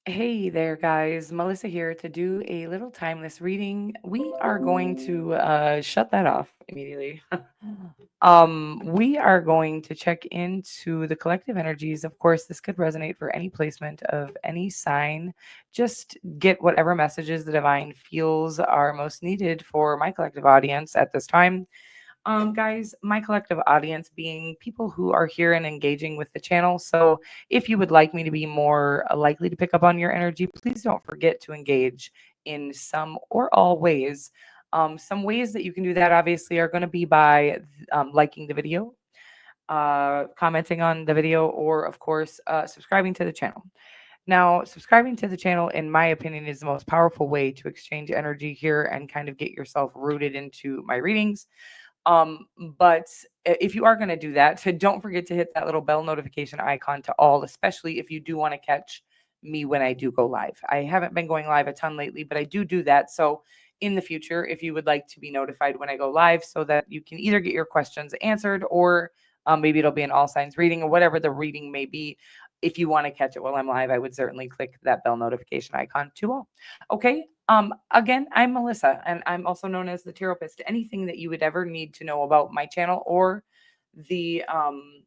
Hey there, guys. Melissa here to do a little timeless reading. We are going to shut that off immediately. We are going to check into the collective energies. Of course, this could resonate for any placement of any sign. Just get whatever messages the divine feels are most needed for my collective audience at this time. Guys, my collective audience being people who are here and engaging with the channel. So, if you would like me to be more likely to pick up on your energy, please don't forget to engage in some or all ways. Some ways that you can do that obviously are going to be by liking the video, commenting on the video, or of course, subscribing to the channel. Now, subscribing to the channel, in my opinion, is the most powerful way to exchange energy here and kind of get yourself rooted into my readings. Um, but if you are going to do that, don't forget to hit that little bell notification icon to all, especially if you do want to catch me when I do go live. I haven't been going live a ton lately, but I do that. So in the future, if you would like to be notified when I go live so that you can either get your questions answered or maybe it'll be an all signs reading or whatever the reading may be. If you want to catch it while I'm live, I would certainly click that bell notification icon to all. Okay. Again, I'm Melissa, and I'm also known as the Therapist. Anything that you would ever need to know about my channel or the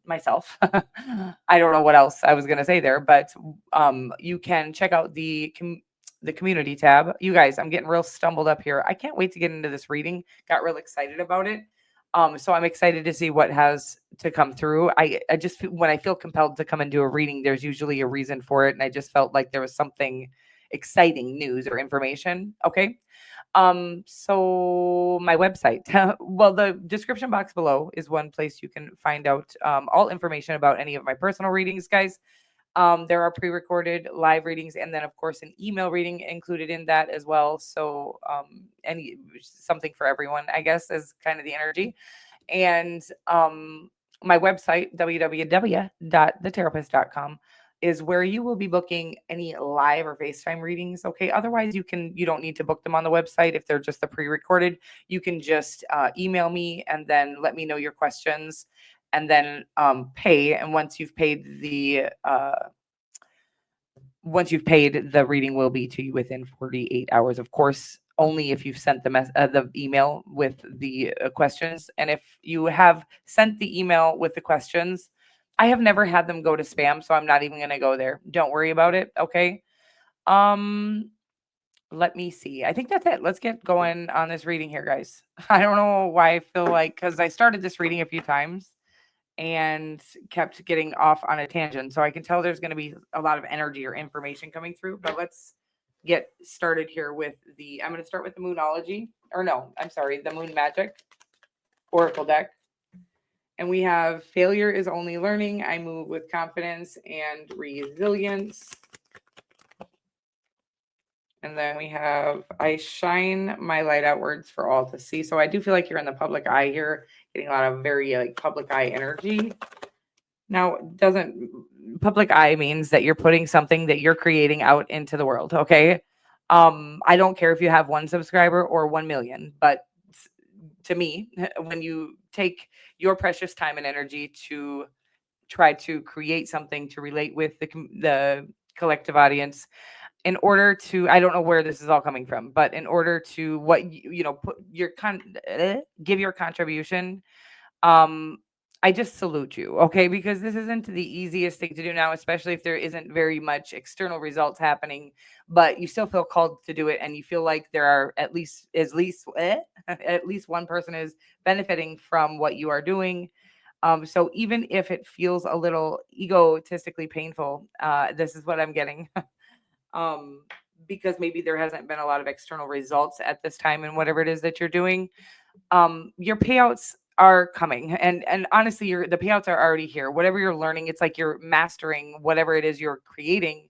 myself, I don't know what else I was gonna say there, but you can check out the community tab. You guys, I'm getting real stumbled up here. I can't wait to get into this reading. Got real excited about it. So I'm excited to see what has to come through. I just when I feel compelled to come and do a reading, there's usually a reason for it, and I just felt like there was something exciting news or information. Okay. So my website, well, the description box below is one place you can find out all information about any of my personal readings, guys. There are pre-recorded live readings, and then of course an email reading included in that as well. So any something for everyone, I guess, is kind of the energy. And my website, www.thetherapist.com, is where you will be booking any live or FaceTime readings. Okay. Otherwise, you don't need to book them on the website if they're just the pre-recorded. You can just email me and then let me know your questions and then pay. And once you've paid, the reading will be to you within 48 hours. Of course, only if you've sent the email with the questions. And if you have sent the email with the questions, I have never had them go to spam, so I'm not even going to go there. Don't worry about it. Okay. Um, let me see. I think that's it. Let's get going on this reading here, guys. I don't know why I feel like because I started this reading a few times and kept getting off on a tangent. So I can tell there's going to be a lot of energy or information coming through. But let's get started here with I'm going to start with the Moonology. Or no, I'm sorry, the Moon Magic Oracle deck. And we have Failure is Only Learning. I move with confidence and resilience. And then we have I shine my light outwards for all to see. So I do feel like you're in the public eye here, getting a lot of very like public eye energy. Now, doesn't public eye means that you're putting something that you're creating out into the world, okay? I don't care if you have one subscriber or 1 million, but to me, when you take your precious time and energy to try to create something to relate with the collective audience in order to I don't know where this is all coming from, but in order to what put your give your contribution, um I just salute you, okay? Because this isn't the easiest thing to do now, especially if there isn't very much external results happening, but you still feel called to do it and you feel like there are at least one person is benefiting from what you are doing. So even if it feels a little egotistically painful, this is what I'm getting. um, because maybe there hasn't been a lot of external results at this time in whatever it is that you're doing. Your payouts are coming, and honestly, the payouts are already here. Whatever you're learning, it's like you're mastering whatever it is you're creating.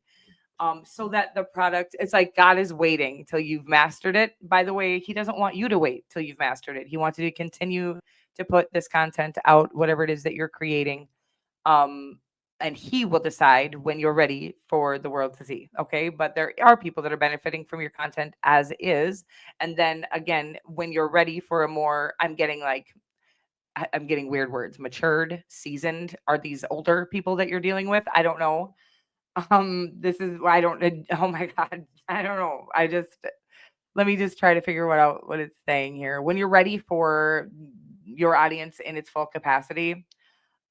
So that the product, it's like God is waiting till you've mastered it. By the way, He doesn't want you to wait till you've mastered it. He wants you to continue to put this content out, whatever it is that you're creating. Um, and He will decide when you're ready for the world to see. Okay. But there are people that are benefiting from your content as is. And then again, when you're ready for a more, I'm getting weird words, matured, seasoned. Are these older people that you're dealing with? I don't know. This is why I don't. Oh my god, I don't know. Let me just try to figure what it's saying here. When you're ready for your audience in its full capacity,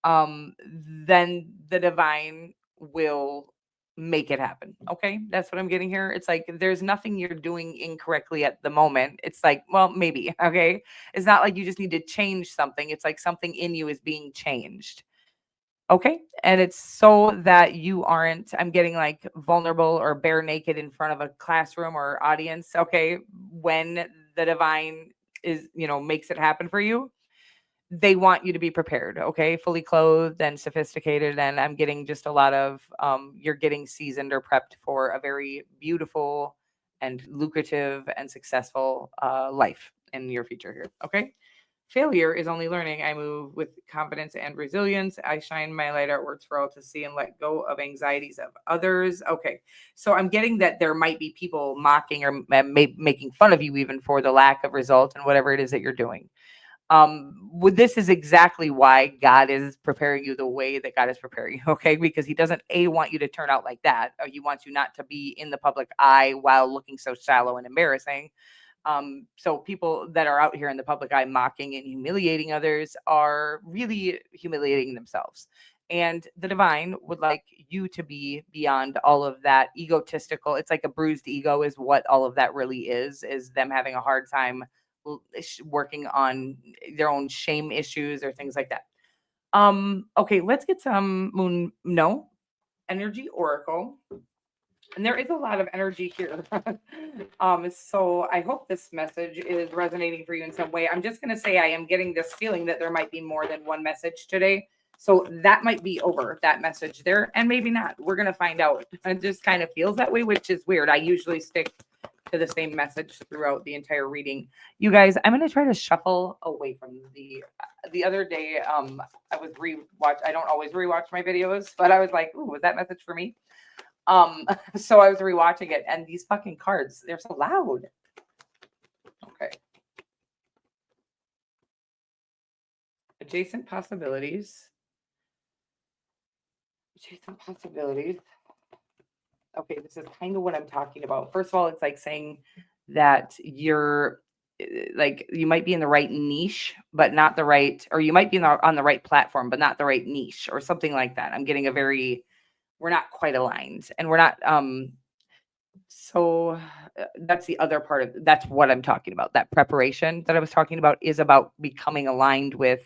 um, then the divine will make it happen. Okay. That's what I'm getting here. It's like there's nothing you're doing incorrectly at the moment. It's like, well, maybe. Okay. It's not like you just need to change something. It's like something in you is being changed. Okay. And it's so that you aren't, I'm getting like vulnerable or bare naked in front of a classroom or audience. Okay. When the divine is, makes it happen for you, they want you to be prepared, okay? Fully clothed and sophisticated. And I'm getting just a lot of, you're getting seasoned or prepped for a very beautiful and lucrative and successful life in your future here, okay? Failure is only learning. I move with confidence and resilience. I shine my light outwards for all to see and let go of anxieties of others. Okay. So I'm getting that there might be people mocking or making fun of you even for the lack of result and whatever it is that you're doing. This is exactly why God is preparing you the way that God is preparing you, okay? Because he doesn't want you to turn out like that, or he wants you not to be in the public eye while looking so shallow and embarrassing. So people that are out here in the public eye mocking and humiliating others are really humiliating themselves. And the divine would like you to be beyond all of that egotistical. It's like a bruised ego is what all of that really is them having a hard time working on their own shame issues or things like that. Okay, let's get some moon no energy oracle. And there is a lot of energy here. So I hope this message is resonating for you in some way. I'm just going to say I am getting this feeling that there might be more than one message today. So that might be over that message there, and maybe not. We're going to find out. It just kind of feels that way, which is weird. I usually stick to the same message throughout the entire reading. You guys, I'm going to try to shuffle away from the other day. I was rewatch. I don't always rewatch my videos, but I was like, "Ooh, was that message for me?" So I was rewatching it, and these fucking cards, they're so loud. Okay. Adjacent possibilities. Adjacent possibilities. Okay, this is kind of what I'm talking about. First of all, it's like saying that you're like you might be in the right niche, but not the right, or you might be on the right platform, but not the right niche, or something like that. I'm getting a very, we're not quite aligned, and we're not. So that's the other part of that's what I'm talking about. That preparation that I was talking about is about becoming aligned with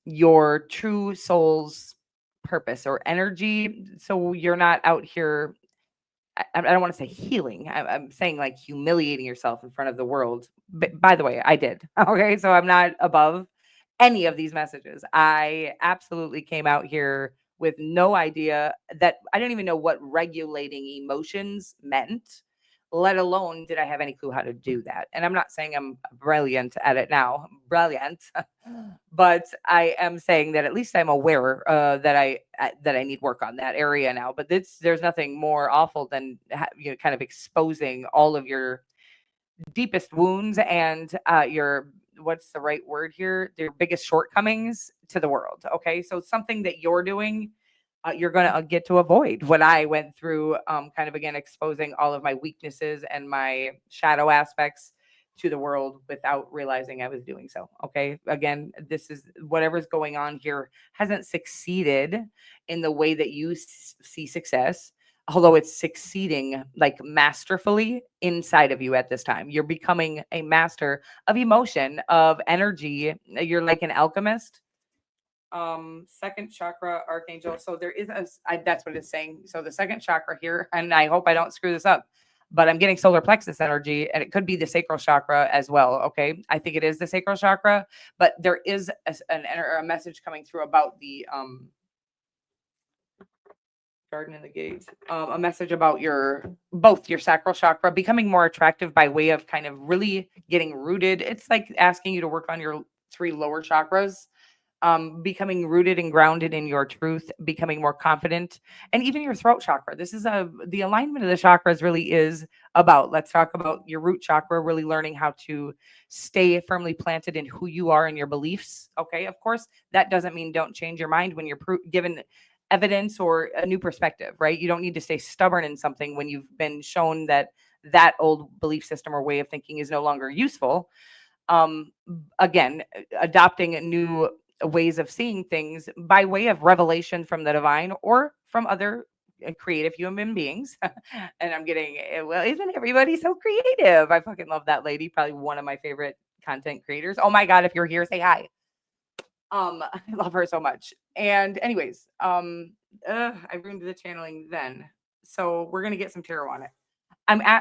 your true soul's purpose or energy. So you're not out here. I don't want to say healing. I'm saying like humiliating yourself in front of the world. But by the way, I did. Okay, so I'm not above any of these messages. I absolutely came out here with no idea that I didn't even know what regulating emotions meant, let alone did I have any clue how to do that. And I'm not saying I'm brilliant at it now, brilliant, but I am saying that at least I'm aware that I need work on that area now. But there's nothing more awful than kind of exposing all of your deepest wounds and your what's the right word here, your biggest shortcomings to the world. Okay, so something that you're doing, you're going to get to avoid what I went through, kind of again exposing all of my weaknesses and my shadow aspects to the world without realizing I was doing so. Okay, again, this is whatever's going on here hasn't succeeded in the way that you see success, although it's succeeding like masterfully inside of you at this time. You're becoming a master of emotion, of energy. You're like an alchemist. Second chakra archangel. So there is that's what it's saying. So the second chakra here, and I hope I don't screw this up, but I'm getting solar plexus energy, and it could be the sacral chakra as well. Okay, I think it is the sacral chakra, but there is a message coming through about the garden in the gate, a message about both your sacral chakra becoming more attractive by way of kind of really getting rooted. It's like asking you to work on your three lower chakras, becoming rooted and grounded in your truth, becoming more confident, and even your throat chakra. This is the alignment of the chakras really is about. Let's talk about your root chakra, really learning how to stay firmly planted in who you are and your beliefs. Okay, of course, that doesn't mean don't change your mind when you're given evidence or a new perspective, right? You don't need to stay stubborn in something when you've been shown that that old belief system or way of thinking is no longer useful. Again, adopting new ways of seeing things by way of revelation from the divine or from other creative human beings. And I'm getting, well, isn't everybody so creative? I fucking love that lady. Probably one of my favorite content creators. Oh my God, if you're here, say hi. I love her so much. And anyways, I ruined the channeling then. So we're gonna get some tarot on it.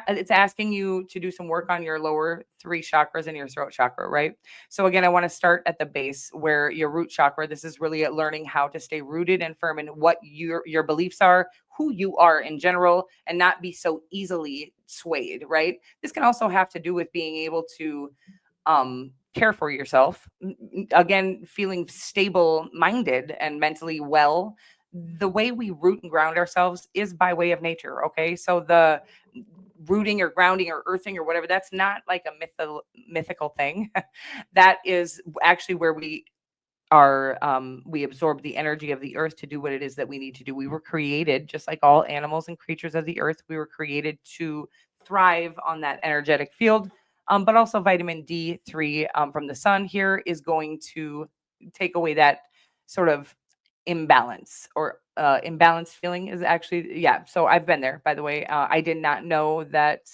It's asking you to do some work on your lower three chakras and your throat chakra, right? So again, I want to start at the base where your root chakra. This is really at learning how to stay rooted and firm in what your beliefs are, who you are in general, and not be so easily swayed, right? This can also have to do with being able to care for yourself. Again, feeling stable minded and mentally well. The way we root and ground ourselves is by way of nature. Okay. So the rooting or grounding or earthing or whatever, that's not like a mythical thing. That is actually where we absorb the energy of the earth to do what it is that we need to do. We were created just like all animals and creatures of the earth. We were created to thrive on that energetic field. But also vitamin D3 from the sun here is going to take away that sort of imbalance or imbalanced feeling is actually, yeah. So I've been there, by the way. I did not know that,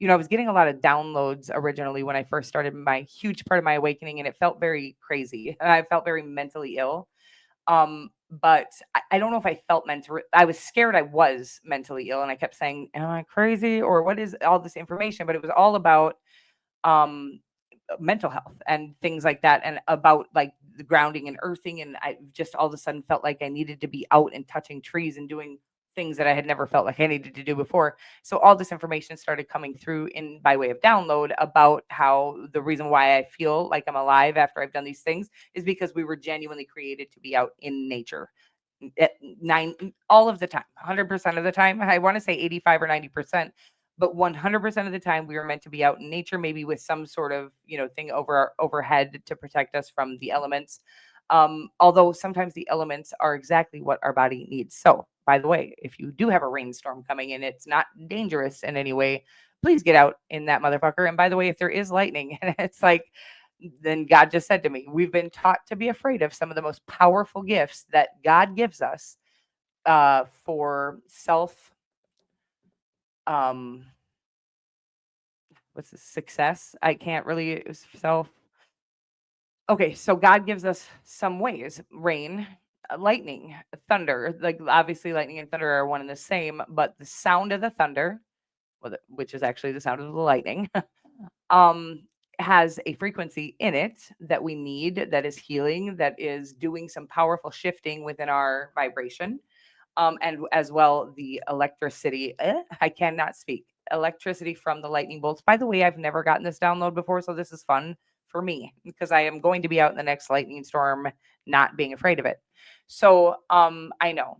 I was getting a lot of downloads originally when I first started my huge part of my awakening, and it felt very crazy. And I felt very mentally ill. But I don't know if I felt I was scared I was mentally ill, and I kept saying, am I crazy? Or what is all this information? But it was all about um mental health and things like that, and about like the grounding and earthing. And I just all of a sudden felt like I needed to be out and touching trees and doing things that I had never felt like I needed to do before. So all this information started coming through in by way of download about how the reason why I feel like I'm alive after I've done these things is because we were genuinely created to be out in nature at all of the time, 100% of the time. I want to say 85 or 90%, but 100% of the time we were meant to be out in nature, maybe with some sort of, thing over our overhead to protect us from the elements. Although sometimes the elements are exactly what our body needs. So, by the way, if you do have a rainstorm coming in, it's not dangerous in any way. Please get out in that motherfucker. And by the way, if there is lightning, and it's like, then God just said to me, we've been taught to be afraid of some of the most powerful gifts that God gives us for self, um, what's this, success? I can't really self. Okay, so God gives us some ways: rain, lightning, thunder. Like obviously, lightning and thunder are one and the same, but the sound of the thunder, which is actually the sound of the lightning, um, has a frequency in it that we need, that is healing, that is doing some powerful shifting within our vibration. And as well, the electricity. I cannot speak. Electricity from the lightning bolts. By the way, I've never gotten this download before, so this is fun for me because I am going to be out in the next lightning storm, not being afraid of it. So, I know.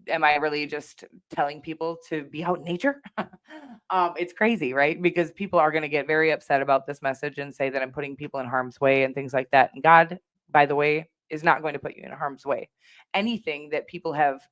Am I really just telling people to be out in nature? It's crazy, right? Because people are going to get very upset about this message and say that I'm putting people in harm's way and things like that. And God, by the way, is not going to put you in harm's way. Anything that people have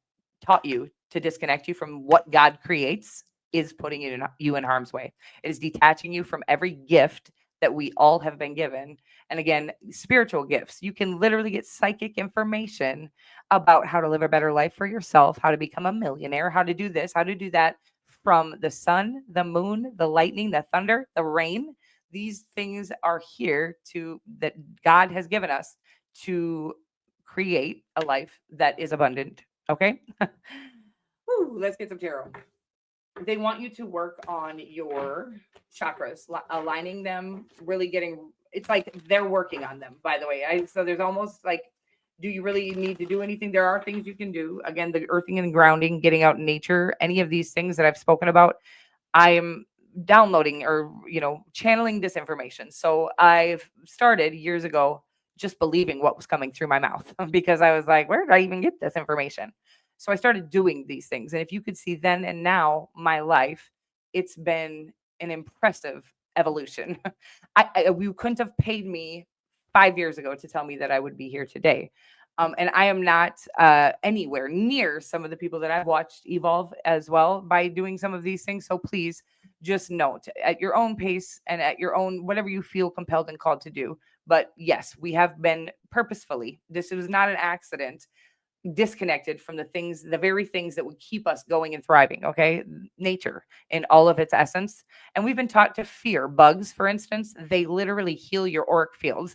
taught you to disconnect you from what God creates is putting you in harm's way. It is detaching you from every gift that we all have been given. And again, spiritual gifts. You can literally get psychic information about how to live a better life for yourself, how to become a millionaire, how to do this, how to do that from the sun, the moon, the lightning, the thunder, the rain. These things are here that God has given us to create a life that is abundant. Okay. Woo, let's get some tarot. They want you to work on your chakras, aligning them, really getting, it's like they're working on them, by the way. So there's almost like, do you really need to do anything? There are things you can do. Again, the earthing and grounding, getting out in nature, any of these things that I've spoken about, I am downloading or, channeling this information. So I've started years ago just believing what was coming through my mouth because I was like, where did I even get this information? So I started doing these things. And if you could see then and now my life, it's been an impressive evolution. You couldn't have paid me 5 years ago to tell me that I would be here today. And I am not anywhere near some of the people that I've watched evolve as well by doing some of these things. So please just note at your own pace and at your own, whatever you feel compelled and called to do. But yes, we have been purposefully, this was not an accident, disconnected from the things, the very things that would keep us going and thriving. Okay. Nature in all of its essence. And we've been taught to fear bugs, for instance. They literally heal your auric fields.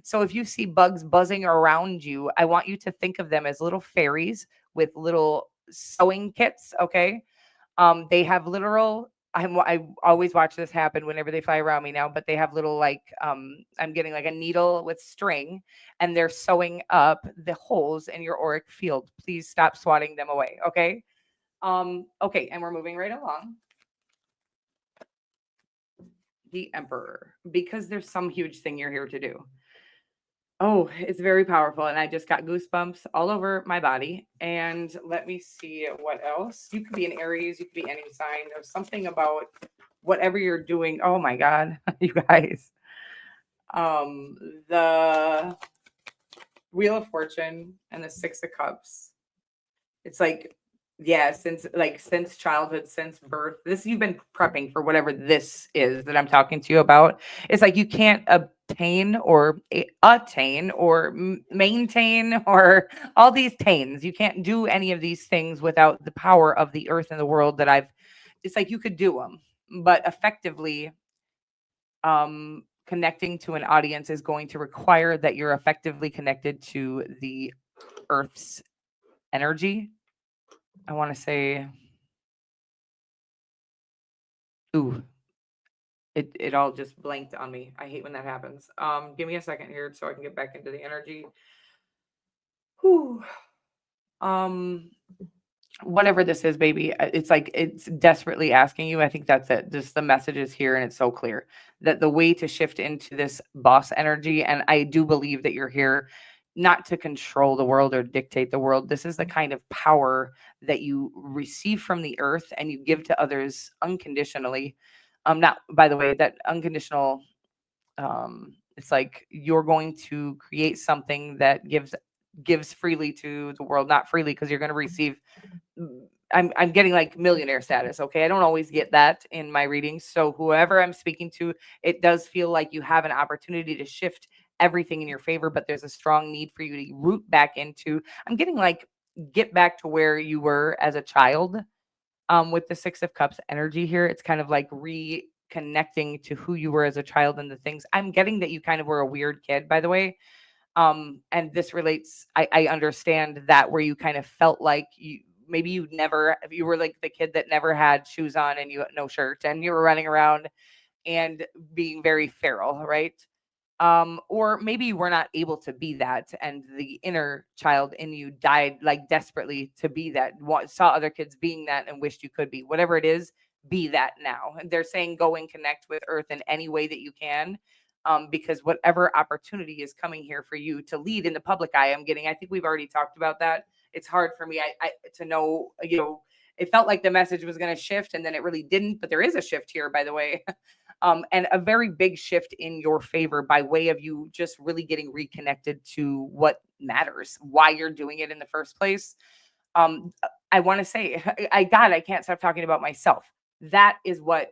So if you see bugs buzzing around you, I want you to think of them as little fairies with little sewing kits. Okay. They have literal. I always watch this happen whenever they fly around me now, but they have little like I'm getting like a needle with string, and they're sewing up the holes in your auric field. Please stop swatting them away, okay? Okay, and we're moving right along. The Emperor, because there's some huge thing you're here to do. Oh, it's very powerful, and I just got goosebumps all over my body. And let me see what else. You could be an Aries, you could be any sign. There's something about whatever you're doing. Oh my God, you guys. Um, the Wheel of Fortune and the Six of Cups. It's like, yeah, since childhood, since birth, this you've been prepping for whatever this is that I'm talking to you about. It's like you can't obtain or attain or maintain or all these tains. You can't do any of these things without the power of the earth and the world that I've. It's like you could do them, but effectively, connecting to an audience is going to require that you're effectively connected to the earth's energy. I want to say, ooh, it all just blanked on me. I hate when that happens. Give me a second here so I can get back into the energy. Whew. Um, Whatever this is, baby, it's like it's desperately asking you. I think that's it. Just the message is here, and it's so clear that the way to shift into this boss energy, and I do believe that you're here not to control the world or dictate the world. This is the kind of power that you receive from the earth and you give to others unconditionally. Not by the way, that unconditional, it's like you're going to create something that gives freely to the world, not freely because you're going to receive. I'm getting like millionaire status. Okay. I don't always get that in my readings. So whoever I'm speaking to, it does feel like you have an opportunity to shift everything in your favor, but there's a strong need for you to root back into. I'm getting like get back to where you were as a child. With the Six of Cups energy here, it's kind of like reconnecting to who you were as a child and the things. I'm getting that you kind of were a weird kid, by the way. And this relates, I understand that where you kind of felt like you maybe you were like the kid that never had shoes on and you had no shirt and you were running around and being very feral, right? Or maybe you were not able to be that and the inner child in you died like desperately to be that, saw other kids being that and wished you could be. Whatever it is, be that now. And they're saying go and connect with earth in any way that you can, because whatever opportunity is coming here for you to lead in the public eye, I'm getting, I think we've already talked about that. It's hard for me I to know, it felt like the message was going to shift and then it really didn't, but there is a shift here, by the way. And a very big shift in your favor by way of you just really getting reconnected to what matters, why you're doing it in the first place. I want to say, I can't stop talking about myself. That is why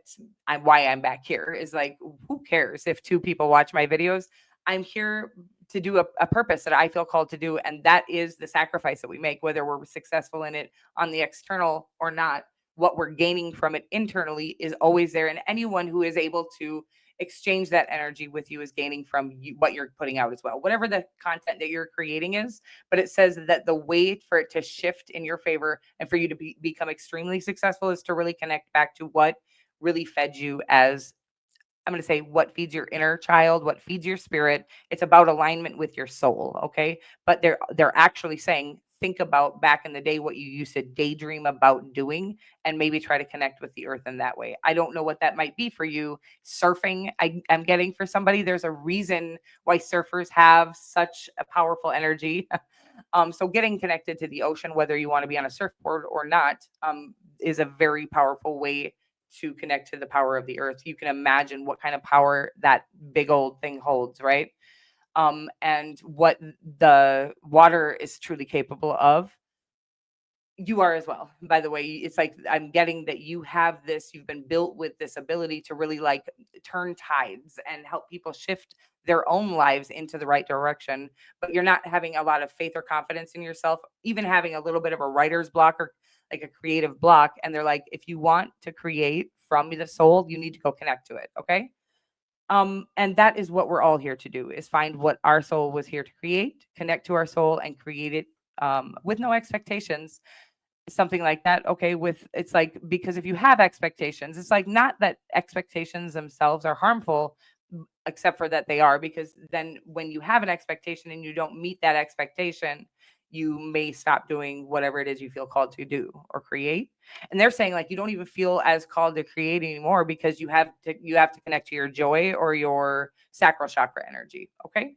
I'm back here. Is like, who cares if two people watch my videos? I'm here to do a purpose that I feel called to do, and that is the sacrifice that we make, whether we're successful in it on the external or not. What we're gaining from it internally is always there, and anyone who is able to exchange that energy with you is gaining from you, what you're putting out as well, whatever the content that you're creating is. But it says that the way for it to shift in your favor and for you to become extremely successful is to really connect back to what really fed you as, I'm going to say, what feeds your inner child, what feeds your spirit. It's about alignment with your soul, okay? But they're actually saying think about back in the day what you used to daydream about doing and maybe try to connect with the earth in that way. I don't know what that might be for you. Surfing, I'm getting for somebody, there's a reason why surfers have such a powerful energy. So getting connected to the ocean, whether you want to be on a surfboard or not, is a very powerful way to connect to the power of the earth. You can imagine what kind of power that big old thing holds, right? and what the water is truly capable of, you are as well. By the way, it's like I'm getting that you have this, you've been built with this ability to really like turn tides and help people shift their own lives into the right direction. But you're not having a lot of faith or confidence in yourself, even having a little bit of a writer's block or like a creative block. And they're like, if you want to create from the soul, you need to go connect to it. Okay. And that is what we're all here to do, is find what our soul was here to create, connect to our soul and create it with no expectations, something like that. Okay, with it's like, because if you have expectations, it's like, not that expectations themselves are harmful, except for that they are, because then when you have an expectation and you don't meet that expectation, you may stop doing whatever it is you feel called to do or create. And they're saying like you don't even feel as called to create anymore because you have to connect to your joy or your sacral chakra energy. Okay,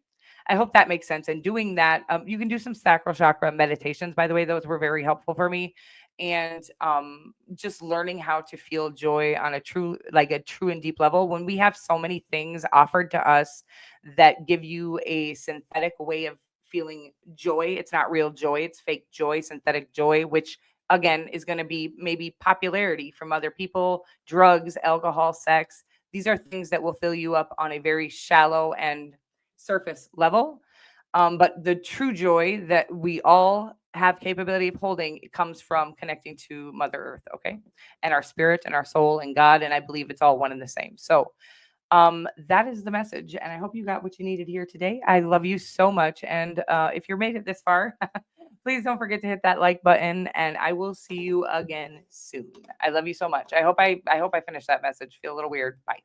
I hope that makes sense. And doing that, you can do some sacral chakra meditations. By the way, those were very helpful for me. And just learning how to feel joy on a true and deep level. When we have so many things offered to us that give you a synthetic way of feeling joy, it's not real joy, it's fake joy, synthetic joy, which again is going to be maybe popularity from other people, drugs, alcohol, sex. These are things that will fill you up on a very shallow and surface level. But the true joy that we all have capability of holding, it comes from connecting to Mother Earth, okay? And our spirit and our soul and God. And I believe it's all one and the same. So that is the message. And I hope you got what you needed here today. I love you so much. And if you're made it this far, please don't forget to hit that like button. And I will see you again soon. I love you so much. I hope I finished that message. Feel a little weird. Bye.